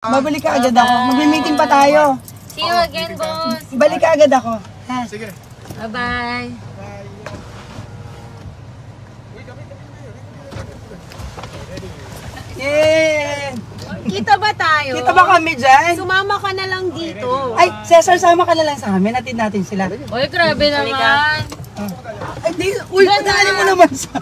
Babalik ka agad ako. Magmi-meeting pa tayo. See you again, boss. Balik ka agad ako. Ha? Sige. Bye-bye. Yeah! Kita ba tayo? Kita ba kami dyan? Sumama ka na lang dito. Ay, Cesar, sama ka na lang sa amin. Atid natin sila. Uy, grabe naman. Ay, di, uy, padaanin mo naman sa...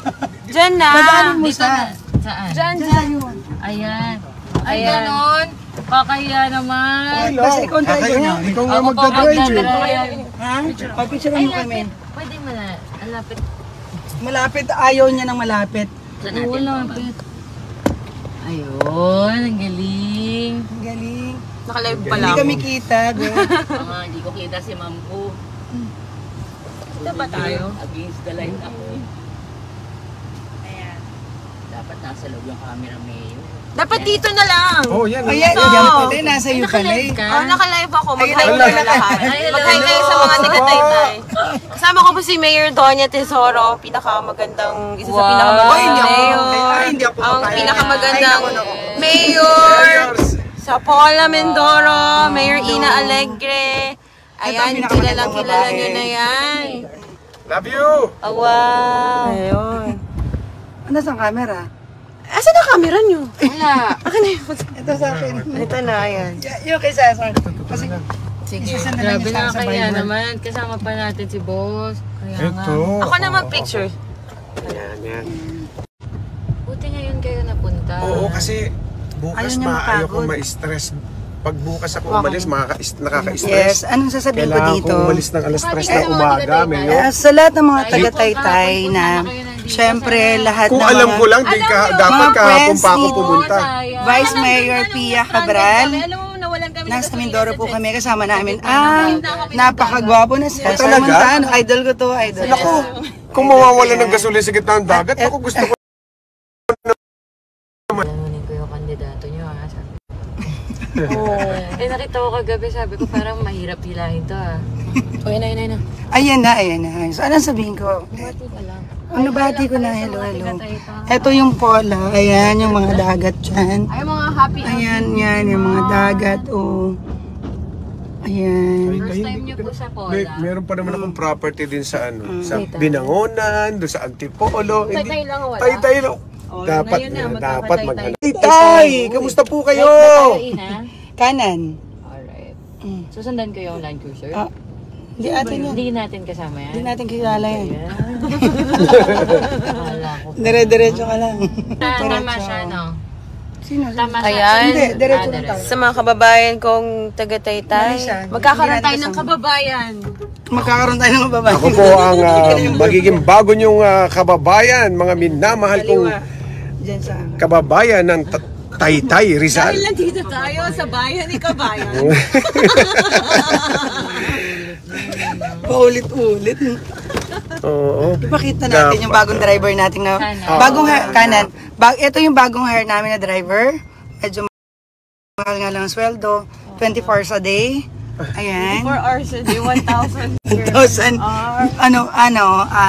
Diyan na. Padaanin mo Dito sa... na. Saan? Diyan, Diyan diyan. sa'yo. Ayan. Ay, ganon. Kakahiya naman. Basta ikaw ang driver niya. Ikaw nga Ako po magdadrive. magdadrive. Ha? Pag-picture Ay, mo kami. Pwede mo na. Ang lapit. Malapit, ayaw niya ng malapit. Saan natin? Oo, lapit. Ayun, ang galing. Ang galing. Naka-live pa Hindi lang. kami kita, girl. Hindi ko kita si Ma'am ko. Kita ba tayo? Against the line ako. Ayan. Dapat nasa loob yung camera mayo. Dapat dito na lang. Oh, yan. Ayan, Ito. yan pala. Nasa iyo pala eh. Oh, naka-live ako. Ay, Mag-hi hello. kayo lahat. Mag-hi kayo sa mga taga-Taytay. Kasama ko po si Mayor Doña Tesoro. Pinakamagandang, isa sa Wow. pinakamagandang Ay, hindi ako. mayor. Ay, hindi ako Ang papayag. pinakamagandang Ay, naku. mayor sa Paula Mindoro. Mayor Ina Alegre. Ayan, Ito ang kilalang pinakamagandang kilala babae. nyo na yan. Love you! Oh, wow. Ayun. Ano sa camera? Asan ang camera nyo? Wala. Akin na yun. Ito sa akin. Ito na, ayan. Yung kay Cesar. Kasi Sige. Isasend na lang Grabe niya na sa kaya Viber. naman. Kasama pa natin si boss. Kaya nga. Ito. Ako na mag-picture. Ayan, yan. Buti ngayon kayo napunta. Oo, kasi Ayaw bukas niya maayaw ko mapagod. ma-stress. Pag bukas ako umalis, nakaka-stress. yes, anong sasabihin ko Kailangan dito? ko umalis ng alas 3 Bukas na sa mga umaga, taga-Taytay. Mayor. Sa lahat ng mga taga-Taytay na, syempre, lahat Kung ng alam mga ko lang, dapat Mga kahapon friends pa ako dito. pumunta. Vice Mayor Pia Cabral, Alam mo, nawalan kami nasa Mindoro po kami, kasama namin. Napakagwapo na siya. talaga? Samantano, idol ko to, idol. Naku, kung mawawala ng gasolina sa gitna ng dagat, ako gusto ko. Alamunin ko yung kandidato nyo ha. Sabi. Nakita ko kagabi, sabi ko parang mahirap hilahin to ha. O yun na. Ayan na, ayan na. So, anong sabihin ko? Bati ka lang. Ano bati ko na, hello, hello. Ito yung Pola, ayan, yung mga dagat dyan. Ay, mga happy Ayan, yan, yung mga dagat, oh. Ayan. First time nyo po sa Pola. Meron pa naman akong property din sa sa Binangonan, doon sa Antipolo. Taytay lang wala. Taytay lang. Oh, Dapat, ngayon na, dapat magkakataytay. Taytay! Kamusta po kayo? Ina? Kanan. Alright. Mm. Susundan ko yung Land Cruiser? Ah, Hindi atin yan. Hindi natin kasama yan? Hindi natin kilala yan. Wala ko. Dire-diretso ka lang. Tama siya, no? Sino? Tama siya. Ayan. Hindi, diretso lang tayo. Sa mga kababayan kong taga-Taytay, Marisa, magkakaroon hindi tayo natin ng kasama. kababayan. Magkakaroon tayo ng babae. Ako po ang magiging bago niyong kababayan, mga minamahal kong Diyan sa kababayan ng Taytay, Rizal. Dahil nandito tayo sa bayan ni Kabayan. paulit-ulit. Oo. Ipakita natin yung bagong driver natin na bagong kanan. Ito yung bagong hire namin na driver. Medyo mahal nga lang ang sweldo. 24 hours a day. Ayan. 4 hours a day, 1,000 1,000.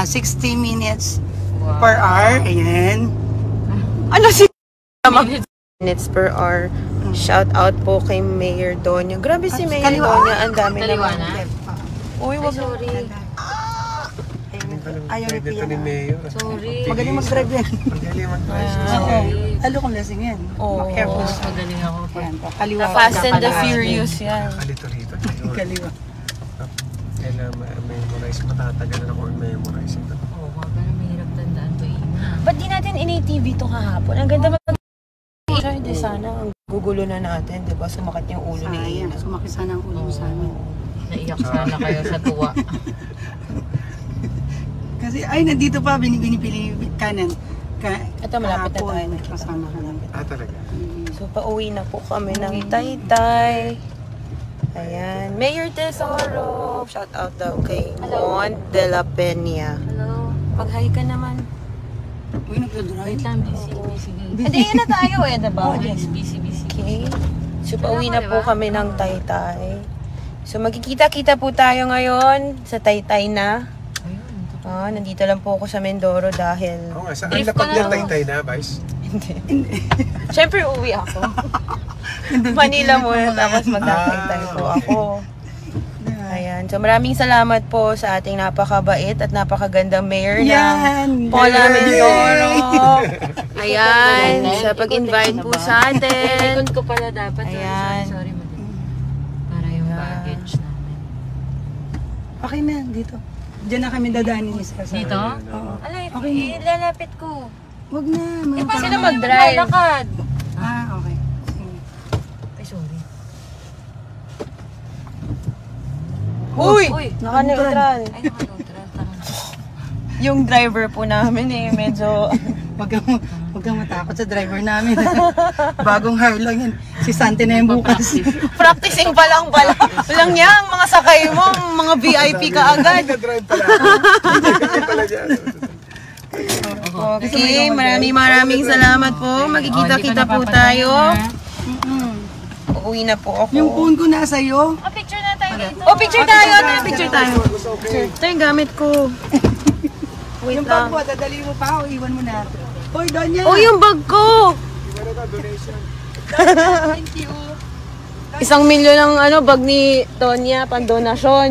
60 minutes per hour. Ayan. Ano si minutes per hour. Shout out po kay Mayor Doña. Grabe si Mayor Kaliwa. Doña, ang dami Kaliwa naman. na? Uy, wag Sorry. Ayaw ni Dito ni Pia. Mayor. Sorry. Magaling mag-drive yan. Magaling mag-drive. Oo. Lalo kung lasing yan. Oo. Careful. Magaling ako. Ayan po. Kaliwa. The Fast and the Dapat Furious yan. Kalito rito. Kaliwa. Kailangan memorize. Matatagalan ako memorize ito. Oo, pero mahirap tandaan to Ba't di natin in-ATV to kahapon? Ang ganda mag- Hindi sana, ang gugulo na natin, di ba? Sumakit yung ulo ni Sayang. Ina. Sumakit sana ang ulo sa amin. Naiyak sana kayo sa tuwa. Kasi, ay, nandito pa, binipili kanan. Ito, malapit na tayo. Kasama ka lang. Talaga. So, pauwi na po kami ng Taytay. Ayan. Mayor Tesoro. Shout out daw kay Mon de la Peña. Hello. Mag-hi ka naman. Uy, nagdodrive. Wait lang, busy. Hindi, yun na tayo eh, diba? Busy. Okay. So, pauwi na po kami ng Taytay. So, magkikita-kita po tayo ngayon sa Taytay na. Nandito lang po ako sa Mindoro dahil... Oo nga, saan lapag niya Taytay na, Vice? Siyempre, uwi ako. Manila muna, tapos magkakaintay po ako. Ayan. So, maraming salamat po sa ating napakabait at napakagandang mayor ng Paula Mindoro. Ayan. Sa pag-invite po sa atin. Ikon ko pala dapat. Ayan. Sorry, madam. Para yung baggage namin. Okay na, dito. Diyan na kami dadaanin ni Sir. Dito? Oo. Alay, Okay na. ilalapit ko. Wag na. Sino mag-drive? Lalakad. Okay. Sige. Ay, sorry. Uy! Uy! Naka-neutral. Ay, naka-neutral. Yung driver po namin medyo... Wag kang matakot sa driver namin. Bagong hire lang yan. Si Santi na yung bukas. Practicing pa lang pala. Walang niya, ang mga sakay mo, mga VIP ka agad. Nag-drive pala ako. Nag-drive pala niya. Okay, maraming salamat po. Magkikita-kita po tayo. Uuwi na po ako. Yung phone ko nasa iyo. Picture na tayo dito. Oh, picture tayo! Picture tayo. Ito yung gamit ko. Wait Yung bag lang. mo, dadali mo pa o iwan mo na. Hoy, doon yan. Oh, yung bag ko! Thank you. 1 milyon ang bag ni Tonya, pang-donasyon.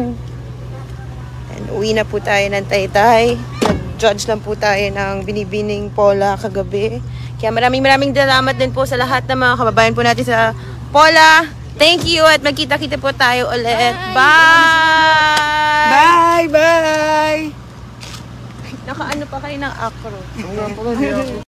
And uwi na po tayo ng Taytay. Nag-judge lang po tayo ng binibining Paula kagabi. Kaya maraming salamat din po sa lahat ng mga kababayan po natin sa Paula. Thank you at magkita-kita po tayo ulit. Bye! Bye! Nakaano pa kayo ng acro.